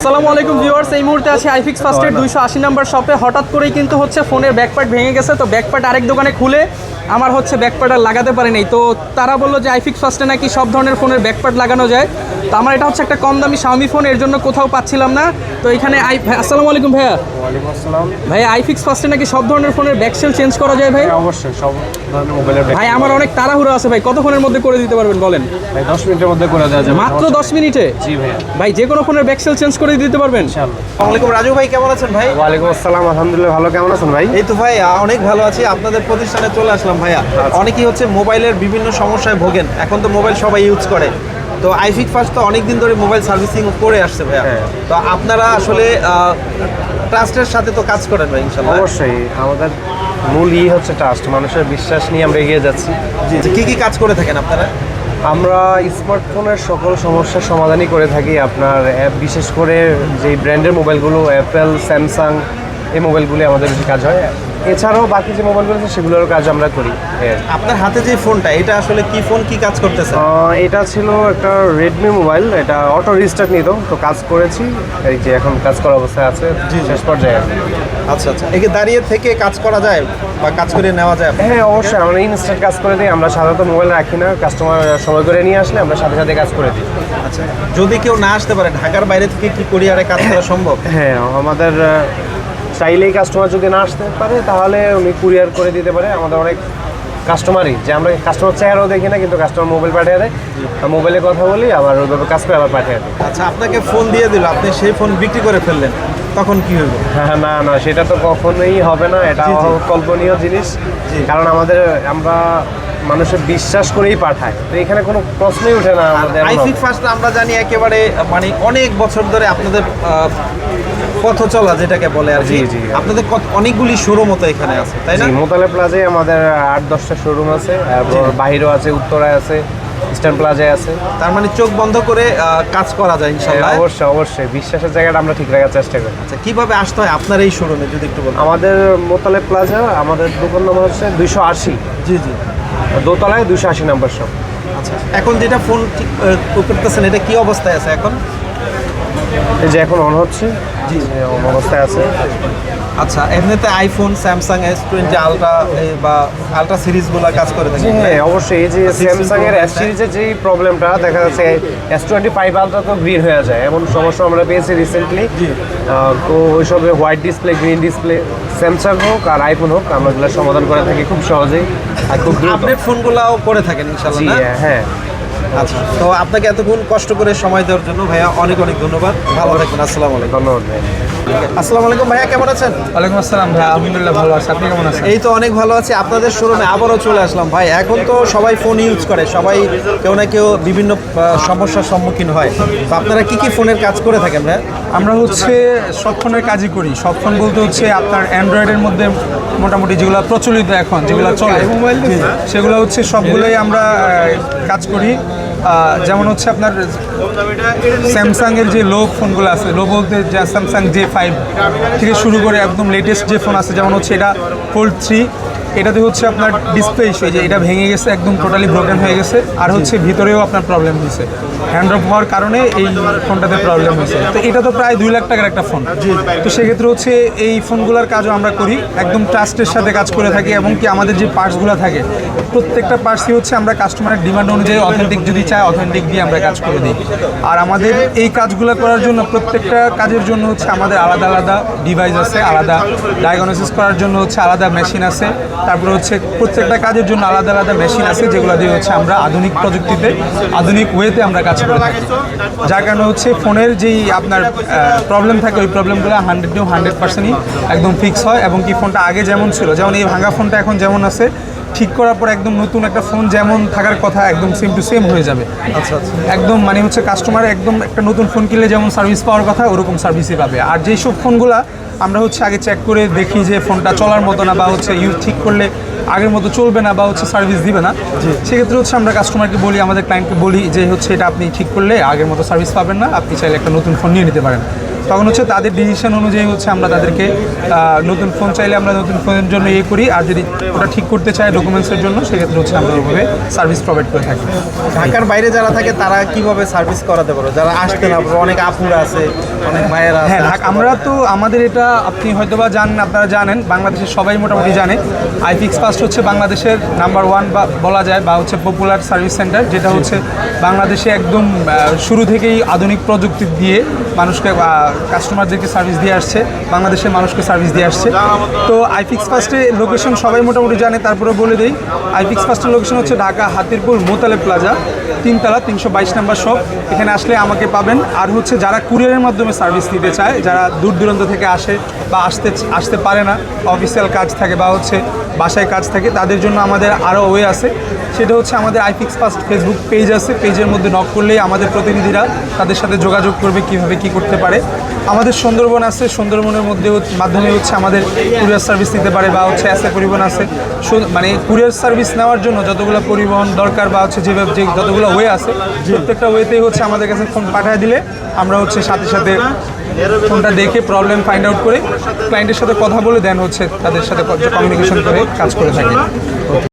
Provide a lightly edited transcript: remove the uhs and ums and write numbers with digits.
আসসালামু আলাইকুম ভিউয়ার্স, এই মুহূর্তে আছে আইফিক্স ফার্স্টের 280 নাম্বার শপে। হঠাৎ করেই কিন্তু হচ্ছে ফোনের ব্যাকপার্ট ভেঙে গেছে, তো ব্যাকপার্ট আরেক দোকানে খুলে আমার হচ্ছে ব্যাকপার্ট আর লাগাতে পারে নাই। তো তারা বললো যে আইফিক্স ফার্স্টে নাকি সব ধরনের ফোনের ব্যাকপার্ট লাগানো যায়। তো আমার এটা হচ্ছে একটা কম দামি শাওমি ফোন, এর জন্য কোথাও পাচ্ছিলাম না। তো এখানে আসসালামু আলাইকুম ভাইয়া। ওয়ালাইকুম আসসালাম। ভাই আইফিক্স ফার্স্টে নাকি সব ধরনের ফোনের ব্যাকসেল চেঞ্জ করা যায় ভাই? অবশ্যই সব ধরনের মোবাইলের ভাই আমার অনেক তাড়াহুড়ো আছে ভাই, কতক্ষণের মধ্যে করে দিতে পারবেন বলেন? ভাই 10 মিনিটের মধ্যে করে দেওয়া যাবে। মাত্র 10 মিনিটে? জি ভাইয়া। ভাই যে কোনো ফোনের ব্যাকসেল চেঞ্জ করে দিতে পারবেন? ইনশাআল্লাহ। আসসালামু আলাইকুম রাজু ভাই, কেমন আছেন ভাই? ওয়ালাইকুম আসসালাম, আলহামদুলিল্লাহ ভালো। কেমন আছেন ভাই? এই তো ভাই অনেক ভালো আছি। আপনাদের প্রতিষ্ঠানে চলে আসলাম ভাইয়া। অনেকেই হচ্ছে মোবাইলের বিভিন্ন সমস্যায় ভোগেন, এখন তো মোবাইল সবাই ইউজ করে। তো আইফিক্স ফার্স্ট তো অনেক দিন ধরে মোবাইল সার্ভিসিং করে আসছে ভাইয়া। তো আপনারা আসলে ট্রাস্টের সাথে তো কাজ করেন ভাই ইনশাআল্লাহ? অবশ্যই, আমাদের মূল হচ্ছে ট্রাস্ট, মানুষের বিশ্বাস নিয়ে আমরা এগিয়ে যাচ্ছি। জি জি, কি কাজ করে থাকেন আপনারা? আমরা স্মার্টফোনের সকল সমস্যার সমাধানই করে থাকি। আপনার বিশেষ করে যে ব্র্যান্ডের মোবাইলগুলো অ্যাপেল, স্যামসাং, এই মোবাইলগুলি আমাদের বেশি কাজ হয়। এছাড়াও বাকি যে মোবাইলগুলো আছে সেগুলোর কাজ আমরা করি। আপনার হাতে যে ফোনটা, এটা আসলে কি ফোন, কি কাজ করতেছে? এটা ছিল একটা রেডমি মোবাইল, এটা অটো রিস্টার্ট নিত, তো কাজ করেছি, এই যে এখন কাজ করার অবস্থায় আছে, শেষ পর্যায়ে আছে। আচ্ছা আচ্ছা, একে দাঁড়িয়ে থেকে কাজ করা যায় বা কাজ করে নেওয়া যায়? হ্যাঁ অবশ্যই, আমরা ইনস্ট্যান্ট কাজ করে দিই। আমরা সাধারণত মোবাইল রাখি না, কাস্টমার সময় করে নিয়ে আসলে আমরা সাথে সাথে কাজ করে দিই। আচ্ছা, যদি কেউ না আসতে পারে, ঢাকার বাইরে থেকে কি কুরিয়ারে কাজ করা সম্ভব? হ্যাঁ, আমাদের চাইলেই কাস্টমার যদি না আসতে পারে তাহলে উনি কুরিয়ার করে দিতে পারে। আমাদের অনেক কাস্টমারই, যে আমরা কাস্টমার চেহারাও দেখি না, কিন্তু কাস্টমার মোবাইল পাঠিয়ে দেয়, মোবাইলে কথা বলি, আবার ওইভাবে কাজ করে আবার পাঠিয়ে দেয়। আচ্ছা, আপনাকে ফোন দিয়ে দিল, আপনি সেই ফোন বিক্রি করে ফেললেন, তখন কি হইব? হ্যাঁ, না না, সেটা তো কখনোই হবে না, এটা কল্পনীয় জিনিস। কারণ আমরা মানুষের বিশ্বাস করেই পাঠায়, তো এখানে কোনো প্রশ্নই ওঠে না। আমাদের আইফিক্স ফার্স্ট আমরা জানি একেবারে মানে অনেক বছর ধরে আপনাদের পথ চলা যেটাকে বলে আর কি। জি। আপনাদের অনেকগুলি শোরুম মতো এখানে আছে, তাই না? মোতালে প্লাজায় আমাদের 8-10টা শোরুম আছে, বাহিরেও আছে, উত্তরায় আছে, ইস্টার্ন প্লাজায় আছে। তার মানে চোখ বন্ধ করে কাজ করা যায় ইনশাআল্লাহ? অবশ্যই অবশ্যই, বিশ্বাসের জায়গাটা আমরা ঠিক রাখার চেষ্টা করি। আচ্ছা, কিভাবে আসতে হয় আপনার এই শোরুমে যদি একটু বলেন? আমাদের মোতালে প্লাজা, আমাদের দোকান নম্বর হচ্ছে 280। জি জি, দোতলায় 280 নাম্বার শপ। আচ্ছা, এখন যেটা ফোন ঠিক করতেছেন, এটা কি অবস্থায় আছে এখন? এই যে এখন অন হচ্ছে, জি অন অবস্থায় আছে। আচ্ছা, এমনিতে আইফোন, স্যামসাং S20 আলট্রা বা আলট্রা সিরিজগুলো কাজ করে থাকে? হ্যাঁ অবশ্যই, এই যে স্যামসাং এর S সিরিজের যে প্রবলেমটা দেখা যাচ্ছে, S25 আলট্রা তো গ্রিন হয়ে যায়, এমন সমস্যা আমরা পেয়েছি রিসেন্টলি। তো ওইসব white display, green display, Samsung হোক আর আইফোন হোক, আমরা এগুলো সমাধান করে থাকি খুব সহজেই আর খুব আপডেট ফোনগুলোও করে থাকেন ইনশাআল্লাহ? জি হ্যাঁ। আচ্ছা, তো আপনাকে এতক্ষণ কষ্ট করে সময় দেওয়ার জন্য ভাইয়া অনেক অনেক ধন্যবাদ। ভালো থাকবেন। আসসালামু আলাইকুম। ধন্যবাদ ভাই। আসসালামু আলাইকুম ভাইয়া, কেমন আছেন? ওয়ালাইকুম আসসালাম ভাই, আলহামদুলিল্লাহ ভালো আছি, আপনি কেমন আছেন? এই তো অনেক ভালো আছি। আপনাদের শোরুমে আবারও চলে আসলাম ভাই। এখন তো সবাই ফোন ইউজ করে, সবাই কেউ না কেউ বিভিন্ন সমস্যার সম্মুখীন হয়। তো আপনারা কি ফোনের কাজ করে থাকেন ভাই? আমরা হচ্ছে সব ফোনের কাজই করি। সব ফোন বলতে হচ্ছে আপনার অ্যান্ড্রয়েডের মধ্যে মোটামুটি যেগুলো প্রচলিত এখন যেগুলো চলে সেগুলো হচ্ছে সবগুলোই আমরা কাজ করি। যেমন হচ্ছে আপনার স্যামসাংয়ের যে লো ফোনগুলো আছে, লো বলতে যা স্যামসাং J5 থেকে শুরু করে একদম লেটেস্ট যে ফোন আছে, যেমন হচ্ছে এটা Fold 3, এটাতে হচ্ছে আপনার ডিসপ্লে ইস্যু, যে এটা ভেঙে গেছে, একদম টোটালি ব্রোকেন হয়ে গেছে। আর হচ্ছে ভিতরেও আপনার প্রবলেম হয়েছে, হ্যান্ড অফ হওয়ার কারণে এই ফোনটাতে প্রবলেম হয়েছে। তো এটা তো প্রায় 2 লাখ টাকার একটা ফোন। তো সেক্ষেত্রে হচ্ছে এই ফোনগুলোর কাজও আমরা করি, একদম ট্রাস্টের সাথে কাজ করে থাকি। এবং কি আমাদের যে পার্টসগুলো থাকে, প্রত্যেকটা পার্টসই হচ্ছে আমরা কাস্টমারের ডিমান্ড অনুযায়ী অথেন্টিক যদি চায় অথেন্টিক দিয়ে আমরা কাজ করে দিই। আর আমাদের এই কাজগুলো করার জন্য প্রত্যেকটা কাজের জন্য হচ্ছে আমাদের আলাদা আলাদা ডিভাইস আছে, আলাদা ডায়াগনোসিস করার জন্য হচ্ছে আলাদা মেশিন আছে, তারপরে হচ্ছে প্রত্যেকটা কাজের জন্য আলাদা আলাদা মেশিন আছে, যেগুলো দিয়ে হচ্ছে আমরা আধুনিক প্রযুক্তিতে, আধুনিক ওয়েতে আমরা কাজ করে থাকি। যার কারণে হচ্ছে ফোনের যেই আপনার প্রবলেম থাকে, ওই প্রবলেমগুলো 100% একদম ফিক্স হয়। এবং কি ফোনটা আগে যেমন ছিল, যেমন এই ভাঙা ফোনটা এখন যেমন আছে, ঠিক করার পর একদম নতুন একটা ফোন যেমন থাকার কথা একদম সেম টু সেম হয়ে যাবে। আচ্ছা আচ্ছা, একদম মানে হচ্ছে কাস্টমার একদম একটা নতুন ফোন কিনলে যেমন সার্ভিস পাওয়ার কথা, ওরকম সার্ভিসই পাবে। আর যেই সব ফোনগুলা আমরা হচ্ছে আগে চেক করে দেখি যে ফোনটা চলার মতো না, বা হচ্ছে ইউজ ঠিক করলে আগের মতো চলবে না, বা হচ্ছে সার্ভিস দিবে না, সেক্ষেত্রে হচ্ছে আমরা কাস্টমারকে বলি, আমাদের ক্লায়েন্টকে বলি যে হচ্ছে এটা আপনি ঠিক করলে আগের মতো সার্ভিস পাবেন না, আপনি চাইলে একটা নতুন ফোন নিয়ে নিতে পারেন। তখন হচ্ছে তাদের ডিসিশন অনুযায়ী হচ্ছে আমরা তাদেরকে নতুন ফোন চাইলে আমরা নতুন ফোনের জন্য ইয়ে করি, আর যদি ওটা ঠিক করতে চাই ডকুমেন্টসের জন্য সেক্ষেত্রে হচ্ছে আমরা ওইভাবে সার্ভিস প্রোভাইড করে থাকি। ঢাকার বাইরে যারা থাকে তারা কিভাবে সার্ভিস করাতে পারো, যারা আসতে না পারো, অনেক আপুরা আছে, অনেক ভাইয়েরা আছে। হ্যাঁ, আমরা তো আমাদের এটা আপনি হয়তোবা জানেন, আপনারা জানেন, বাংলাদেশের সবাই মোটামুটি জানে আইফিক্স ফার্স্ট হচ্ছে বাংলাদেশের নাম্বার 1 বা বলা যায় বা হচ্ছে পপুলার সার্ভিস সেন্টার, যেটা হচ্ছে বাংলাদেশে একদম শুরু থেকেই আধুনিক প্রযুক্তি দিয়ে মানুষকে কাস্টমারদেরকে সার্ভিস দিয়ে আসছে, বাংলাদেশের মানুষকে সার্ভিস দিয়ে আসছে। তো আইফিক্স ফার্স্টের লোকেশন সবাই মোটামুটি জানে, তারপরে বলে দিই আইফিক্স ফার্স্টের লোকেশন হচ্ছে ঢাকা হাতিরপুল মোতালেব প্লাজা, 3 তলা 322 নম্বর শপ। এখানে আসলে আমাকে পাবেন। আর হচ্ছে যারা কুরিয়ারের মাধ্যমে সার্ভিস নিতে চায়, যারা দূর দূরান্ত থেকে আসে বা আসতে পারে না, অফিসিয়াল কাজ থাকে বা হচ্ছে বাসায় কাজ থাকে, তাদের জন্য আমাদের আরও ওয়ে আছে। সেটা হচ্ছে আমাদের আইফিক্স ফার্স্ট ফেসবুক পেজ আছে, পেজের মধ্যে নক করলেই আমাদের প্রতিনিধিরা তাদের সাথে যোগাযোগ করবে কীভাবে কী করতে পারে। আমাদের সুন্দরবন আছে, সুন্দরবনের মাধ্যমে হচ্ছে আমাদের কুরিয়ার সার্ভিস নিতে পারে বা হচ্ছে অ্যাসে পরিবহন আছে। মানে কুরিয়ার সার্ভিস নেওয়ার জন্য যতগুলো পরিবহন দরকার বা হচ্ছে যে যতগুলো ওয়ে আছে, প্রত্যেকটা ওয়েতেই হচ্ছে আমাদের কাছে ফোন পাঠিয়ে দিলে আমরা হচ্ছে সাথে সাথে ফোনটা দেখে প্রবলেম ফাইন্ড আউট করে ক্লায়েন্টের সাথে কথা বলে দেন হচ্ছে তাদের সাথে কমিউনিকেশন করে কাজ করে থাকি।